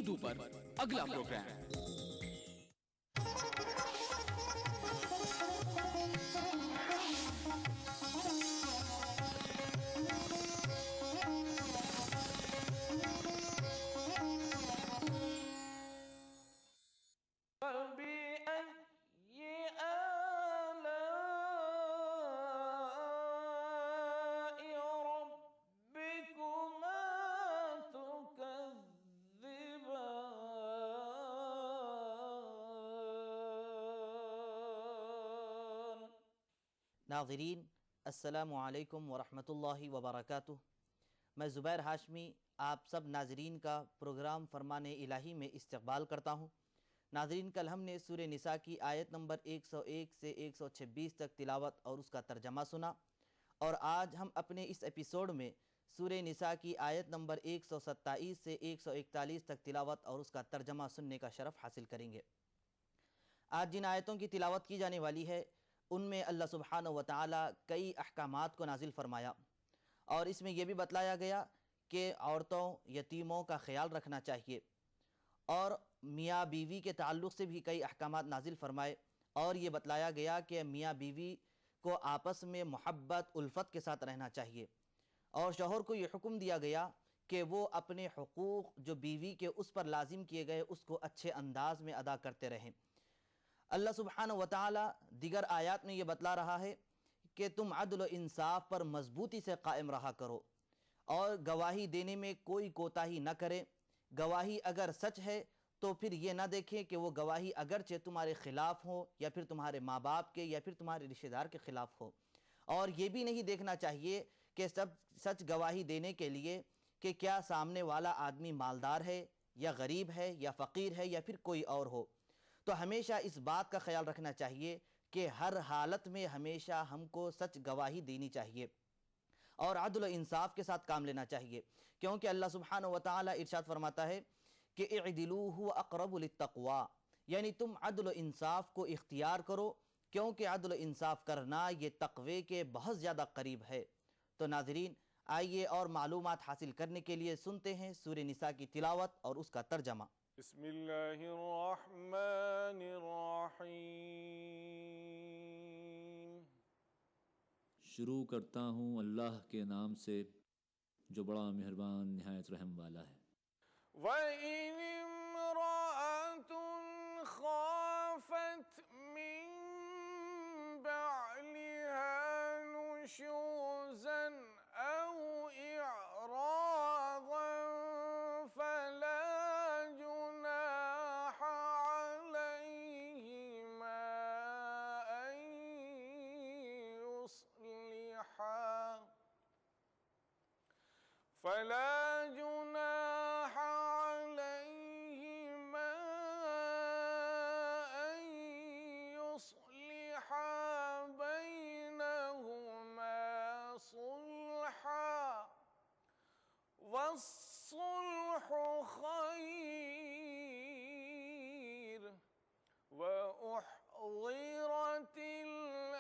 اردو پر اگلا پروگرام۔ ناظرین السلام علیکم ورحمۃ اللہ وبرکاتہ۔ میں زبیر ہاشمی آپ سب ناظرین کا پروگرام فرمان الہی میں استقبال کرتا ہوں۔ ناظرین، کل ہم نے سورہ نساء کی آیت نمبر 101 سے 126 تک تلاوت اور اس کا ترجمہ سنا، اور آج ہم اپنے اس ایپیسوڈ میں سورہ نساء کی آیت نمبر 127 سے 141 تک تلاوت اور اس کا ترجمہ سننے کا شرف حاصل کریں گے۔ آج جن آیتوں کی تلاوت کی جانے والی ہے ان میں اللہ سبحانہ و تعالی کئی احکامات کو نازل فرمایا، اور اس میں یہ بھی بتلایا گیا کہ عورتوں یتیموں کا خیال رکھنا چاہیے، اور میاں بیوی کے تعلق سے بھی کئی احکامات نازل فرمائے، اور یہ بتلایا گیا کہ میاں بیوی کو آپس میں محبت الفت کے ساتھ رہنا چاہیے، اور شوہر کو یہ حکم دیا گیا کہ وہ اپنے حقوق جو بیوی کے اس پر لازم کیے گئے اس کو اچھے انداز میں ادا کرتے رہیں۔ اللہ سبحانہ و تعالی دیگر آیات میں یہ بتلا رہا ہے کہ تم عدل و انصاف پر مضبوطی سے قائم رہا کرو، اور گواہی دینے میں کوئی کوتاہی نہ کرے۔ گواہی اگر سچ ہے تو پھر یہ نہ دیکھیں کہ وہ گواہی اگرچہ تمہارے خلاف ہو، یا پھر تمہارے ماں باپ کے، یا پھر تمہارے رشتہ دار کے خلاف ہو، اور یہ بھی نہیں دیکھنا چاہیے کہ سچ گواہی دینے کے لیے کہ کیا سامنے والا آدمی مالدار ہے یا غریب ہے یا فقیر ہے یا پھر کوئی اور ہو۔ تو ہمیشہ اس بات کا خیال رکھنا چاہیے کہ ہر حالت میں ہمیشہ ہم کو سچ گواہی دینی چاہیے، اور عدل و انصاف کے ساتھ کام لینا چاہیے، کیونکہ اللہ سبحانہ و تعالی ارشاد فرماتا ہے کہ اعدلوا هو اقرب للتقوی، یعنی تم عدل و انصاف کو اختیار کرو، کیونکہ عدل و انصاف کرنا یہ تقوی کے بہت زیادہ قریب ہے۔ تو ناظرین، آئیے اور معلومات حاصل کرنے کے لیے سنتے ہیں سورہ نساء کی تلاوت اور اس کا ترجمہ۔ بسم اللہ الرحمن الرحیم۔ شروع کرتا ہوں اللہ کے نام سے جو بڑا مہربان نہایت رحم والا ہے۔ وَإِنِ امْرَأَةٌ خَافَتْ مِن بَعْلِهَا نُشُوزًا أَوْ إِعْرَاضًا فَلَا جُنَاحَ عَلَيْهِمَا أن يصلحا بينهما صلحا، والصلح خير، وأحضرت الأنفس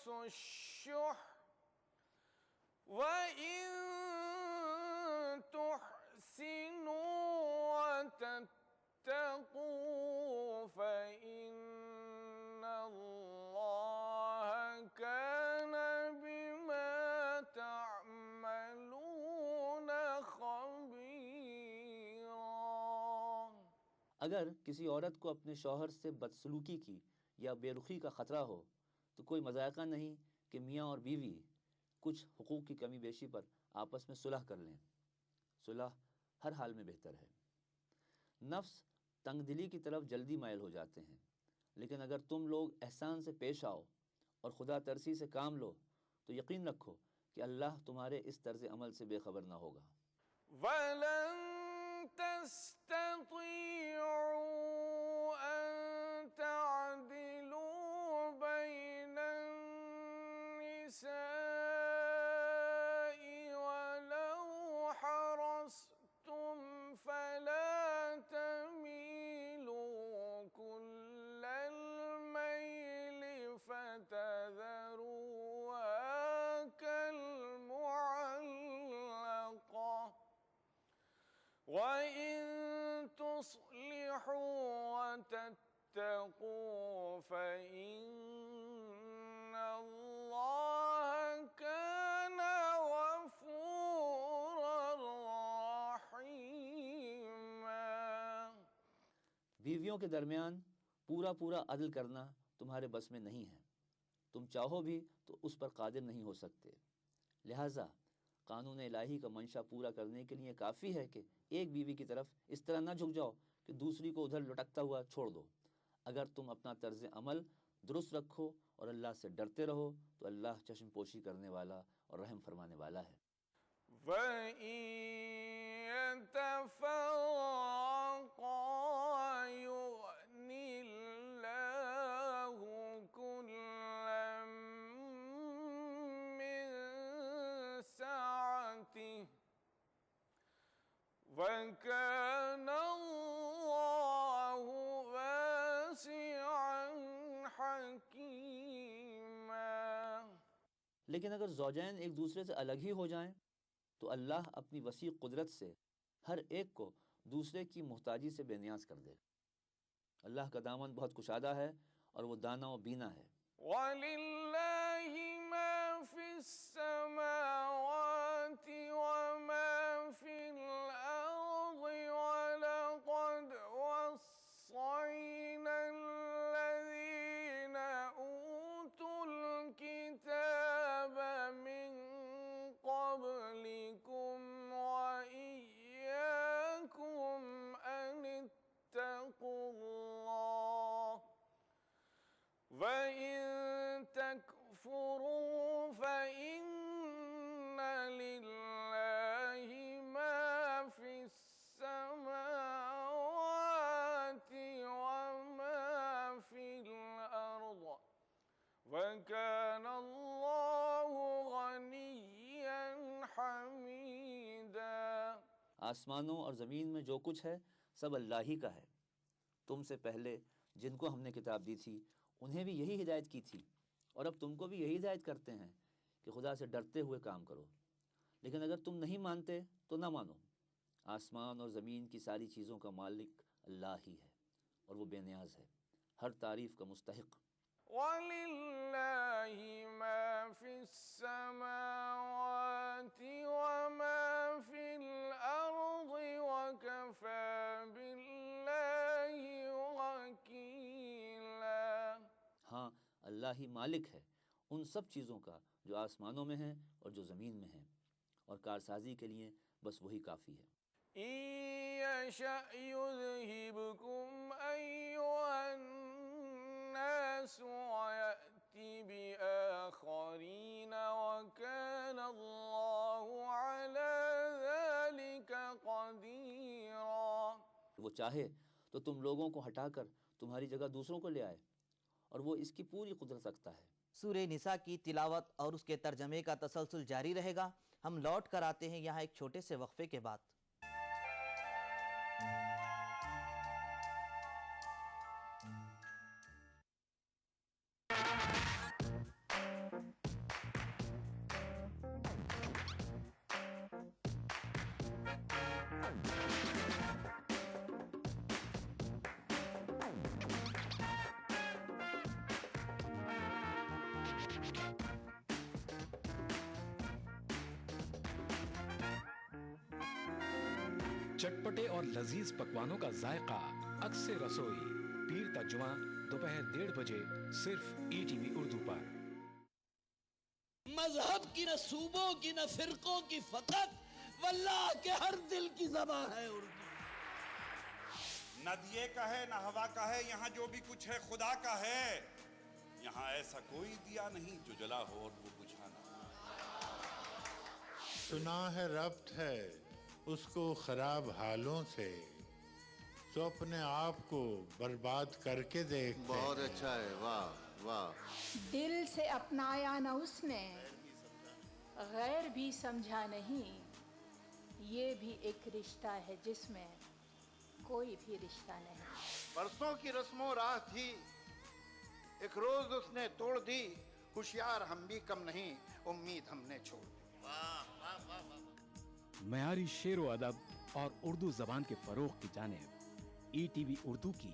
الشح، وَإِن تُحْسِنُوا وَتَتَّقُوا فَإِنَّ اللَّهَ كَانَ بِمَا تَعْمَلُونَ خَبِيرًا۔ اگر کسی عورت کو اپنے شوہر سے بدسلوکی کی یا بے رخی کا خطرہ ہو تو کوئی مذائقہ نہیں کہ میاں اور بیوی کچھ حقوق کی کمی بیشی پر آپس میں صلح کر لیں۔ صلح ہر حال میں بہتر ہے۔ نفس تنگ دلی کی طرف جلدی مائل ہو جاتے ہیں، لیکن اگر تم لوگ احسان سے پیش آؤ اور خدا ترسی سے کام لو تو یقین رکھو کہ اللہ تمہارے اس طرز عمل سے بے خبر نہ ہوگا۔ وَلَن تَسْتَطِيعُوا أَن تَعْدِلُوا بَيْنَ النِّسَاءِ وَلَوْ حَرَصْتُمْ فَلَا تَمِيلُوا كُلَّ الْمَيْلِ فَتَذَرُوهَا كَالْمُعَلَّقَةِ، اتقوا فإن الله كان غفورا رحيما. بیویوں کے درمیان پورا عدل کرنا تمہارے بس میں نہیں ہے. تم چاہو بھی تو اس پر قادر نہیں ہو سکتے. لہٰذا قانون الہی کا منشا پورا کرنے کے لیے کافی ہے کہ ایک بیوی کی طرف اس طرح نہ جھک جاؤ کہ دوسری کو ادھر لٹکتا ہوا چھوڑ دو. اگر تم اپنا طرز عمل درست رکھو اور اللہ سے ڈرتے رہو تو اللہ چشم پوشی کرنے والا اور رحم فرمانے والا ہے. وَإِن يَتَفَرَّقَا يُغْنِ اللَّهُ كُلًّا مِّن سَعَتِهِ وَكَانَ اللَّهُ وَاسِعًا حَكِيمًا. لیکن اگر زوجین ایک دوسرے سے الگ ہی ہو جائیں تو اللہ اپنی وسیع قدرت سے ہر ایک کو دوسرے کی محتاجی سے بے نیاز کر دے. اللہ کا دامن بہت کشادہ ہے اور وہ دانا و بینا ہے. وَلِلَّهِ مَا فِي السَّمَاوَاتِ وَمَا فِي الْأَرْضِ وَلَقَدْ وَصَّيْنَا الَّذِينَ أُوتُوا الْكِتَابَ مِنْ قَبْلِكُمْ وَإِيَّاكُمْ أَنِ اتَّقُوا اللَّهَ وَإِن تَكْفُرُوا فَإِنَّ لِلَّهِ مَا فِي السَّمَاوَاتِ وَمَا فِي الْأَرْضِ وَكَانَ اللَّهُ غَنِيًّا حَمِيدًا. آسمانوں اور زمین میں جو کچھ ہے سب اللہ ہی کا ہے. تم سے پہلے جن کو ہم نے کتاب دی تھی انہیں بھی یہی ہدایت کی تھی اور اب تم کو بھی یہی ہدایت کرتے ہیں کہ خدا سے ڈرتے ہوئے کام کرو. لیکن اگر تم نہیں مانتے تو نہ مانو. آسمان اور زمین کی ساری چیزوں کا مالک اللہ ہی ہے اور وہ بے نیاز ہے، ہر تعریف کا مستحق. وَلِلَّهِ مَا فِي السَّمَاوَاتِ وَمَا فِي الْأَرْضِ وَكَفَى بِاللَّهِ وَكِيلًا. ہاں اللہ ہی مالک ہے ان سب چیزوں کا جو آسمانوں میں ہیں اور جو زمین میں ہیں، اور کارسازی کے لیے بس وہی کافی ہے. إِن يَشَأْ يُذْهِبْكُمْ أَيُّهَا النَّاسُ وَيَأْتِ بِآخَرِينَ وَكَانَ اللَّهُ عَلَى ذَلِكَ قَدِيرًا. وہ چاہے تو تم لوگوں کو ہٹا کر تمہاری جگہ دوسروں کو لے آئے اور وہ اس کی پوری قدرت رکھتا ہے. سورہ نساء کی تلاوت اور اس کے ترجمے کا تسلسل جاری رہے گا. ہم لوٹ کر آتے ہیں یہاں ایک چھوٹے سے وقفے کے بعد. چٹپٹے اور لذیذ پکوانوں کا ذائقہ اکثر رسوئی پیر تا جمعہ دوپہر 1:30 بجے صرف ETV اردو پر. مذہب کی نہ صوبوں کی نہ فرقوں کی فقط واللہ کے ہر دل کی زبان ہے اردو. نہ دیے کا ہے نہ ہوا کا ہے، یہاں جو بھی کچھ ہے خدا کا ہے. یہاں ایسا کوئی دیا نہیں جو جلا ہو اور وہ بجھا نہ ہو. سنا ہے ربط ہے اس کو خراب حالوں سے، تو اپنے آپ کو برباد کر کے دیکھتے. بہت اچھا ہے، واہ واہ. دل سے اپنایا نہ اس نے، غیر بھی سمجھا نہیں. یہ بھی ایک رشتہ ہے جس میں کوئی بھی رشتہ نہیں. برسوں کی رسم و راہ تھی، ایک روز اس نے توڑ دی. ہوشیار ہم بھی کم نہیں، امید ہم نے چھوڑ دی. معیاری شعر و ادب اور اردو زبان کے فروغ کی جانب ETV اردو کی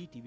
ETV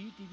ETV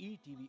ETV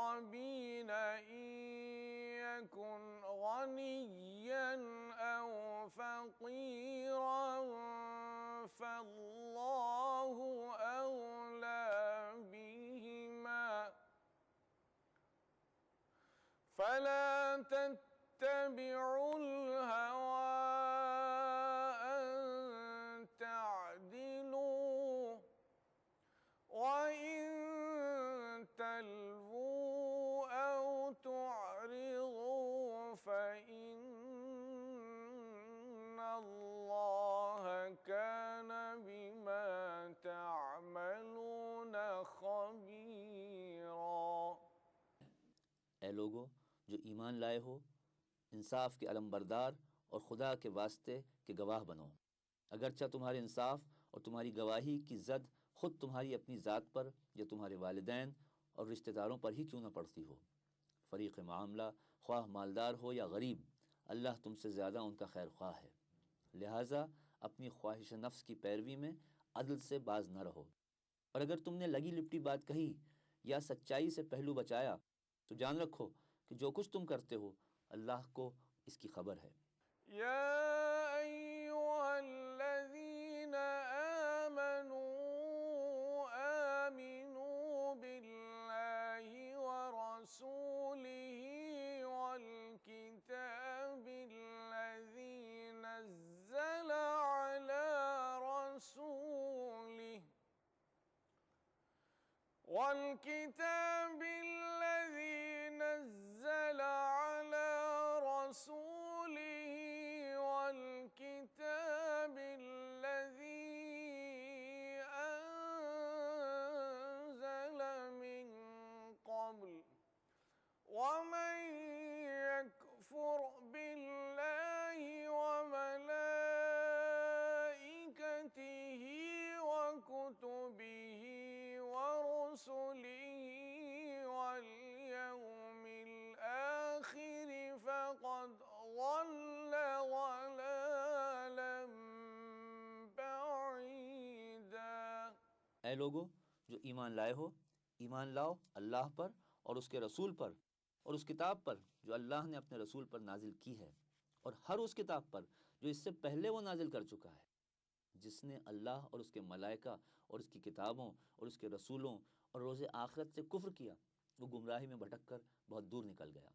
والأقربين إن يكن غنيا أو فقيرا فالله أولى بهما فلا تتبعوا الهوى أن تعدلوا وإن تلووا أو تعرضوا فإن الله كان بما تعملون خبيرا۔ اے لوگو جو ایمان لائے ہو، انصاف کے علمبردار اور خدا کے واسطے کے گواہ بنو، اگرچہ تمہارے انصاف اور تمہاری گواہی کی زد خود تمہاری اپنی ذات پر یا تمہارے والدین اور رشتہ داروں پر ہی کیوں نہ پڑتی ہو۔ فریق معاملہ خواہ مالدار ہو یا غریب، اللہ تم سے زیادہ ان کا خیر خواہ ہے، لہٰذا اپنی خواہش نفس کی پیروی میں عدل سے باز نہ رہو، اور اگر تم نے لگی لپٹی بات کہی یا سچائی سے پہلو بچایا تو جان رکھو کہ جو کچھ تم کرتے ہو اللہ کو اس کی خبر ہے۔ يا أيها الذين آمنوا آمنوا بالله ورسوله والكتاب الذي نزل على رسوله والكتاب الذي نزل على رسوله والكتاب الذي أنزل من قبل ومن يكفر بالله وملائكته وكتبه ورسله واليوم الآخر فقد ضل ضلالا بعيدا۔ اے لوگو جو ایمان لائے ہو، ایمان لاؤ اللہ پر اور اس کے رسول پر اور اس کتاب پر جو اللہ نے اپنے رسول پر نازل کی ہے، اور ہر اس کتاب پر جو اس سے پہلے وہ نازل کر چکا ہے۔ جس نے اللہ اور اس کے ملائکہ اور اس کی کتابوں اور اس کے رسولوں اور روز آخرت سے کفر کیا، وہ گمراہی میں بھٹک کر بہت دور نکل گیا۔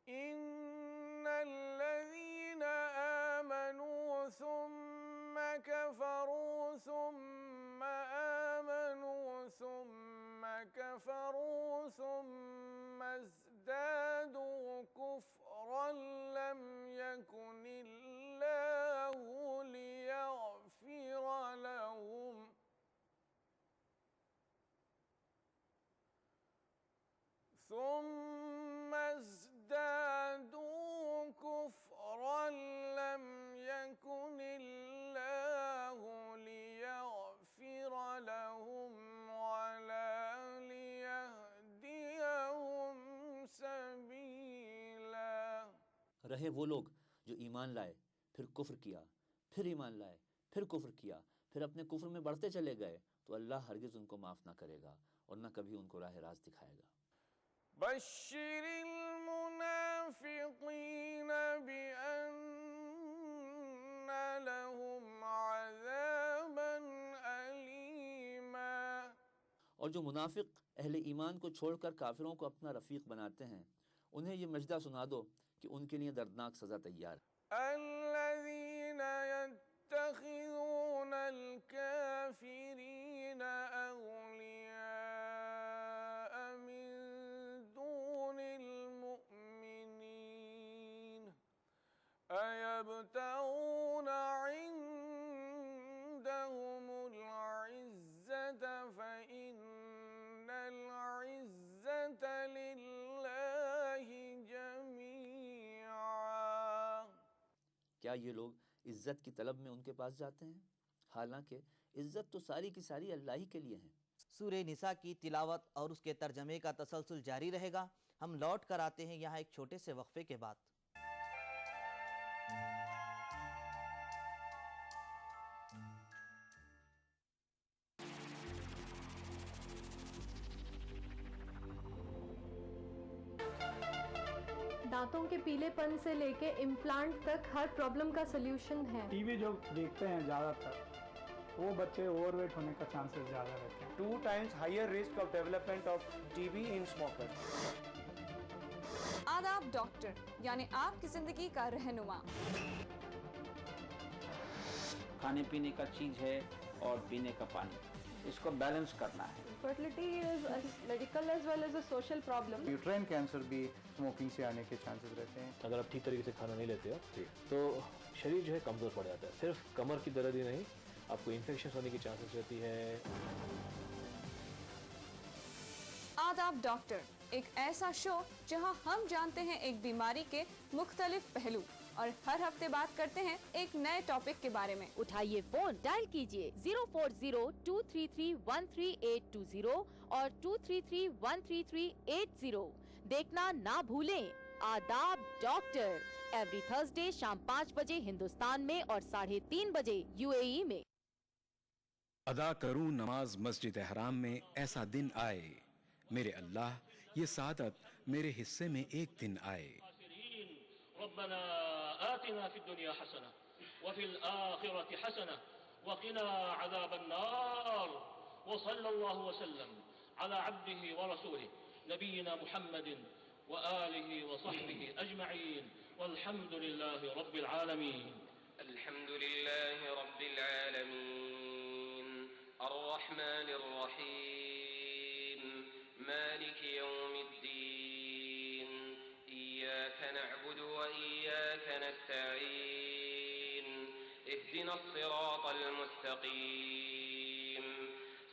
ان الذين آمنوا ثم كفروا ثم آمنوا ثم كفروا ثم ازدادوا كفرا لم يكن الله ليغفر لهم ثم ازدادوا كفرا لم يكن الله ليغفر لهم ولا ليهديهم سبيلا۔ رہے وہ لوگ جو ایمان لائے پھر کفر کیا، پھر ایمان لائے پھر کفر کیا، پھر اپنے کفر میں بڑھتے چلے گئے، تو اللہ ہرگز ان کو معاف نہ کرے گا اور نہ کبھی ان کو راہ راست دکھائے گا۔ بشر المنافقين بأن لهم عذابا أليما۔ اور جو منافق اہل ایمان کو چھوڑ کر کافروں کو اپنا رفیق بناتے ہیں، انہیں یہ مجدہ سنا دو کہ ان کے لیے دردناک سزا تیار ہے۔ الذين يتخذون الكافرين أولياء من دون المؤمنين أيبتغون عندهم العزة فإن العزة لله جميعا۔ کیا یہ لوگ عزت کی طلب میں ان کے پاس جاتے ہیں؟ حالانکہ عزت تو ساری کی ساری اللہ ہی کے لیے ہیں۔ سورہ نساء کی تلاوت اور اس کے ترجمے کا تسلسل جاری رہے گا۔ ہم لوٹ کر آتے ہیں یہاں ایک چھوٹے سے وقفے کے بعد۔ دانتوں کے پیلے پن سے لے کے امپلانٹ تک ہر پرابلم کا سلیوشن ہے۔ ٹی وی جو دیکھتے ہیں زیادہ تر وہ بچے اوور ویٹ ہونے کا چانسز زیادہ رہتے ہیں۔ 2 times higher risk of development of TB in smokers۔ آداب ڈاکٹر، یعنی آپ کی زندگی کا رہنما۔ کھانے پینے کا چیز ہے اور پینے کا پانی، اس کو بیلنس کرنا ہے۔ Fertility is medical as well as a social problem. Uterine cancer بھی اسموکنگ سے آنے کے چانسز رہتے ہیں۔ اگر آپ ٹھیک طریقے سے کھانا نہیں لیتے ہو تو شریر جو ہے کمزور پڑ جاتا ہے۔ صرف کمر کی درد ہی نہیں، آپ کو انفیکشن ہونے کی چانسز رہتی ہے۔ آداب ڈاکٹر، ایک ایسا شو جہاں ہم جانتے ہیں ایک بیماری کے مختلف پہلو اور ہر ہفتے بات کرتے ہیں ایک نئے ٹاپک کے بارے میں۔ اٹھائیے فون، ڈائل کیجئے 040-233-13820 اور 233-13380۔ دیکھنا نہ بھولیں آداب ڈاکٹر، ایوری تھرسڈے شام 5 بجے ہندوستان میں اور 3:30 بجے UAE میں۔ ادا کروں نماز مسجد حرام میں، ایسا دن آئے میرے اللہ، یہ سعادت میرے حصے میں ایک دن آئے۔ ربنا آتنا في الدنيا حسنة وفي الآخرة حسنة وقنا عذاب النار وصلى الله وسلم على عبده ورسوله نبينا محمد وآله وصحبه أجمعين والحمد لله رب العالمين. الحمد لله رب العالمين الرحمن الرحيم مالك يوم الدين إياك نعبد وإياك نستعين اهدنا الصراط المستقيم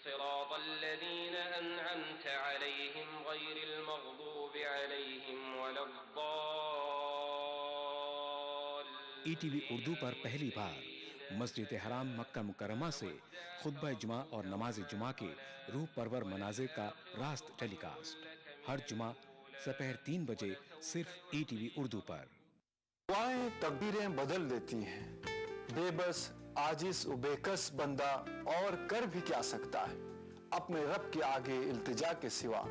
صراط الذين أنعمت عليهم غير المغضوب عليهم ولا الضالين. ETV اردو پر پہلی بار مسجد حرام مکہ مکرمہ سے خطبہ جمعہ اور نماز جمعہ کے روح پرور مناظر کا راست ٹیلی کاسٹ ہر جمعہ سپہر 3 بجے صرف ETV اردو پر. دعائیں تقدیریں بدل دیتی ہیں. بے بس عاجز و بے کس بندہ اور کر بھی کیا سکتا ہے اپنے رب کے آگے التجا کے سوا.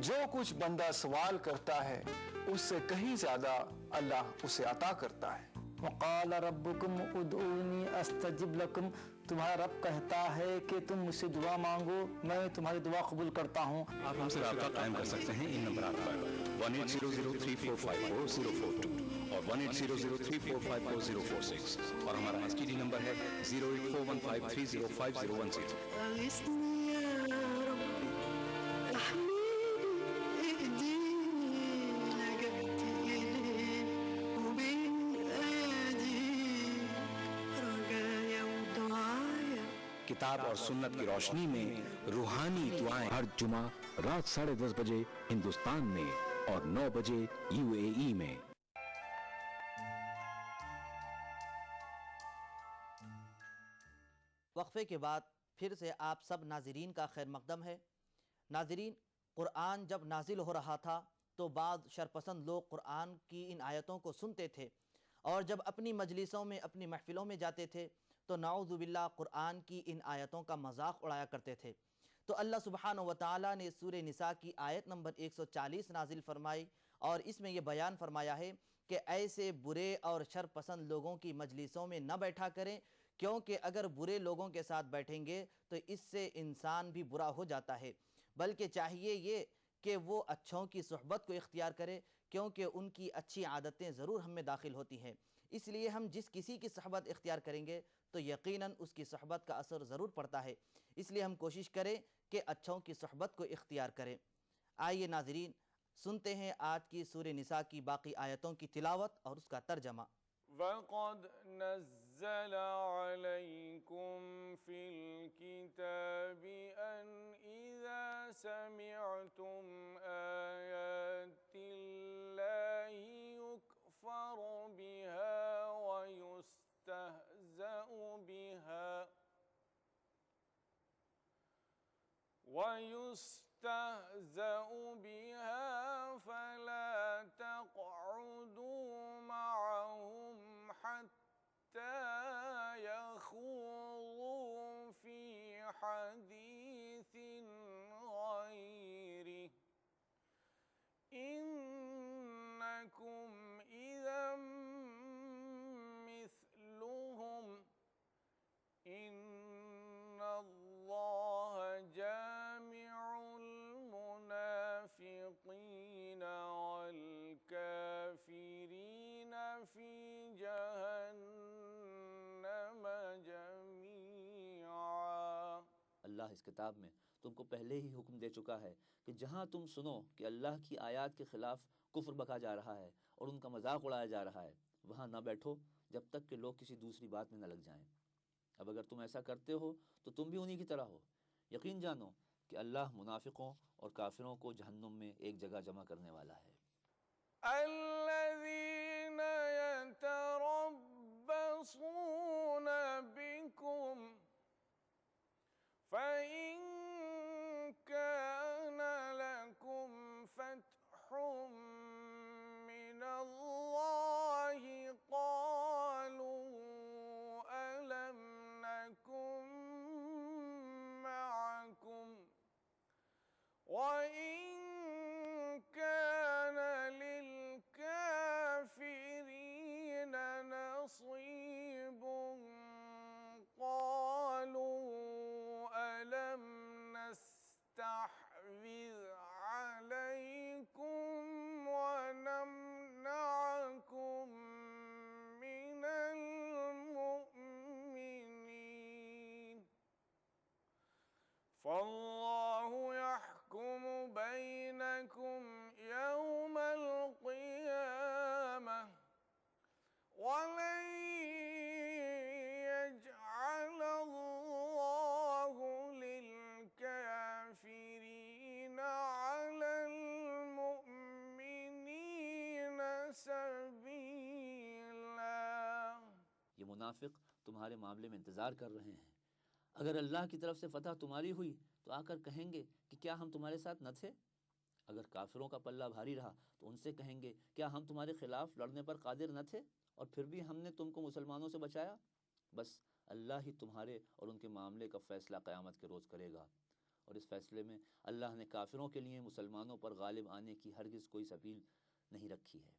جو کچھ بندہ سوال کرتا ہے اس سے کہیں زیادہ اللہ اسے عطا کرتا ہے. وقال ربکم ادعونی استجب لکم. تمہارا رب کہتا ہے کہ تم مجھ سے دعا مانگو میں تمہاری دعا قبول کرتا ہوں. آپ ہم سے رابطہ قائم کر سکتے ہیں ان نمبرات پر 180034544042 اور 180034544046 اور ہمارا STD نمبر ہے 08415305016. کتاب اور سنت کی روشنی میں روحانی دعائیں ہر جمعہ رات 10:30 بجے ہندوستان میں اور 9 بجے UAE میں. وقفے کے بعد پھر سے آپ سب ناظرین کا خیر مقدم ہے. ناظرین، قرآن جب نازل ہو رہا تھا تو بعض شرپسند لوگ قرآن کی ان آیتوں کو سنتے تھے اور جب اپنی مجلسوں میں اپنی محفلوں میں جاتے تھے تو نعوذ باللہ قرآن کی ان آیتوں کا مذاق اڑایا کرتے تھے. تو اللہ سبحانہ و تعالیٰ نے سورہ نساء کی آیت نمبر 140 نازل فرمائی اور اس میں یہ بیان فرمایا ہے کہ ایسے برے اور شرپسند لوگوں کی مجلسوں میں نہ بیٹھا کریں، کیونکہ اگر برے لوگوں کے ساتھ بیٹھیں گے تو اس سے انسان بھی برا ہو جاتا ہے، بلکہ چاہیے یہ کہ وہ اچھوں کی صحبت کو اختیار کرے، کیونکہ ان کی اچھی عادتیں ضرور ہم میں داخل ہوتی ہیں. اس لیے ہم جس کسی کی صحبت اختیار کریں گے تو یقیناً اس کی صحبت کا اثر ضرور پڑتا ہے. اس لیے ہم کوشش کریں کہ اچھوں کی صحبت کو اختیار کریں. آئیے ناظرین سنتے ہیں آج کی سورہ نساء کی باقی آیتوں کی تلاوت اور اس کا ترجمہ. وَقَدْ نَزَّلَ عَلَيْكُمْ فِي الْكِتَابِ أَنْ إِذَا سَمِعْتُمْ آيَاتِ اللَّهِ يُكْفَرُ بِهَا وَيُسْتَهْزَأُ بِهَا فَلَا تَقْعُدُوا مَعَهُمْ حَتَّى يَخُوضُوا فِي حَدِيثٍ غَيْرِهِ إِنَّكُمْ إِذًا مِثْلُهُمْ إِنَّ اللَّهَ جَامِعُ الْمُنَافِقِينَ وَالْكَافِرِينَ فِي جَهَنَّمَ جَمِيعًا. اللہ اس کتاب میں تم کو پہلے ہی حکم دے چکا ہے کہ جہاں تم سنو کہ اللہ کی آیات کے خلاف کفر بکا جا رہا ہے اور ان کا مذاق اڑایا جا رہا ہے، وہاں نہ بیٹھو جب تک کہ لوگ کسی دوسری بات میں نہ لگ جائیں. اب اگر تم ایسا کرتے ہو تو تم بھی انہی کی طرح ہو. یقین جانو کہ اللہ منافقوں اور کافروں کو جہنم میں ایک جگہ جمع کرنے والا ہے. الذين يتربصون بكم فإن كان لكم فتح من الله قالوا ألم نكن معكم وإن كان للكافرين ونستحوذ عليكم ونمنعكم من المؤمنين فالله يحكم بينكم يوم القيامة ولن يجعل الله للكافرين على المؤمنين سبيلا. یہ منافق تمہارے معاملے میں انتظار کر رہے ہیں. اگر اللہ کی طرف سے فتح تمہاری ہوئی تو آ کر کہیں گے کہ کیا ہم تمہارے ساتھ نہ تھے؟ اگر کافروں کا پلہ بھاری رہا تو ان سے کہیں گے کیا ہم تمہارے خلاف لڑنے پر قادر نہ تھے اور پھر بھی ہم نے تم کو مسلمانوں سے بچایا؟ بس اللہ ہی تمہارے اور ان کے معاملے کا فیصلہ قیامت کے روز کرے گا، اور اس فیصلے میں اللہ نے کافروں کے لیے مسلمانوں پر غالب آنے کی ہرگز کوئی سبیل نہیں رکھی ہے.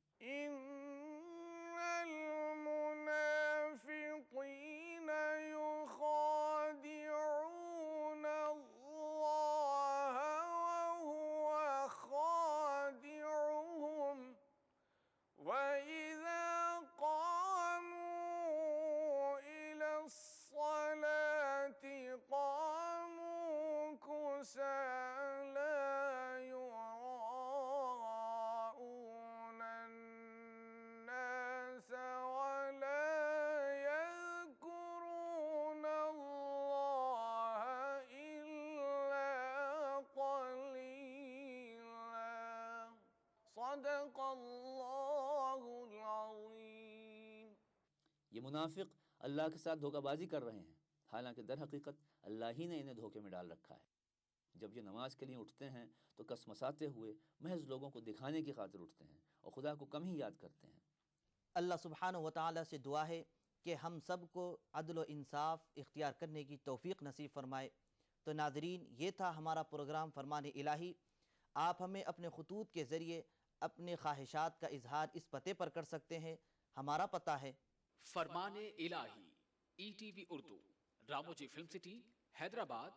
المنافقين يخادعون الله وهو خادعهم وإذا قاموا إلى الصلاة قاموا كسالى يراءون الناس ولا يذكرون الله إلا قليلا. صدق الله العظيم. یہ منافق اللہ کے ساتھ دھوکہ بازی کر رہے ہیں، حالانکہ در حقیقت اللہ ہی نے انہیں دھوکے میں ڈال رکھا ہے. جب یہ نماز کے لیے اٹھتے ہیں تو کسمساتے ہوئے محض لوگوں کو دکھانے کی خاطر اٹھتے ہیں اور خدا کو کم ہی یاد کرتے ہیں. اللہ سبحانہ و تعالیٰ سے دعا ہے کہ ہم سب کو عدل و انصاف اختیار کرنے کی توفیق نصیب فرمائے. تو ناظرین، یہ تھا ہمارا پروگرام فرمان الہی. آپ ہمیں اپنے خطوط کے ذریعے اپنے خواہشات کا اظہار اس پتے پر کر سکتے ہیں. ہمارا پتہ ہے فرمان الہی ETV Urdu, Ramoji film city, Hyderabad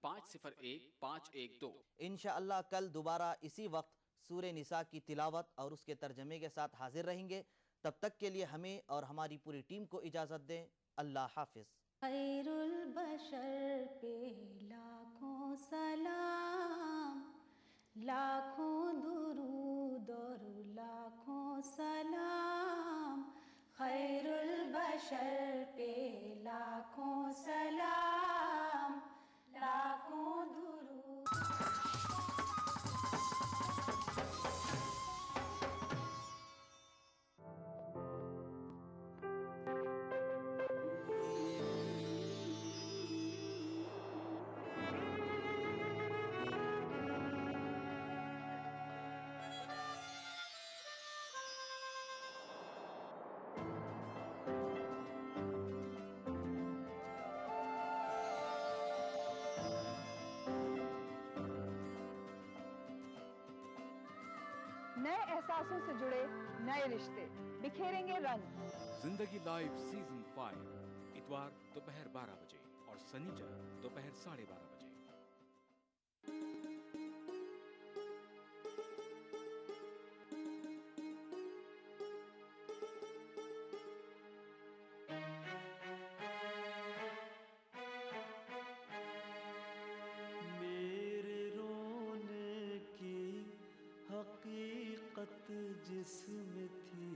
501512. انشاءاللہ کل دوبارہ اسی وقت سورہ نساء کی تلاوت اور اس کے ترجمے کے ساتھ حاضر رہیں گے. تب تک کے لیے ہمیں اور ہماری پوری ٹیم کو اجازت دیں. اللہ حافظ. خیر البشر پہ لاکھوں سلام، لاکھوں درود اور لاکھوں سلام. خیر البشر پہ لاکھوں سلام، لاکھوں درود. نئے احساسوں سے جڑے نئے رشتے بکھیریں گے رنگ. زندگی لائیو سیزن 5 اتوار دوپہر 12 بجے اور سنیچر دوپہر 12:30 بجے. میرے رونے کی حقیقت جس میں تھی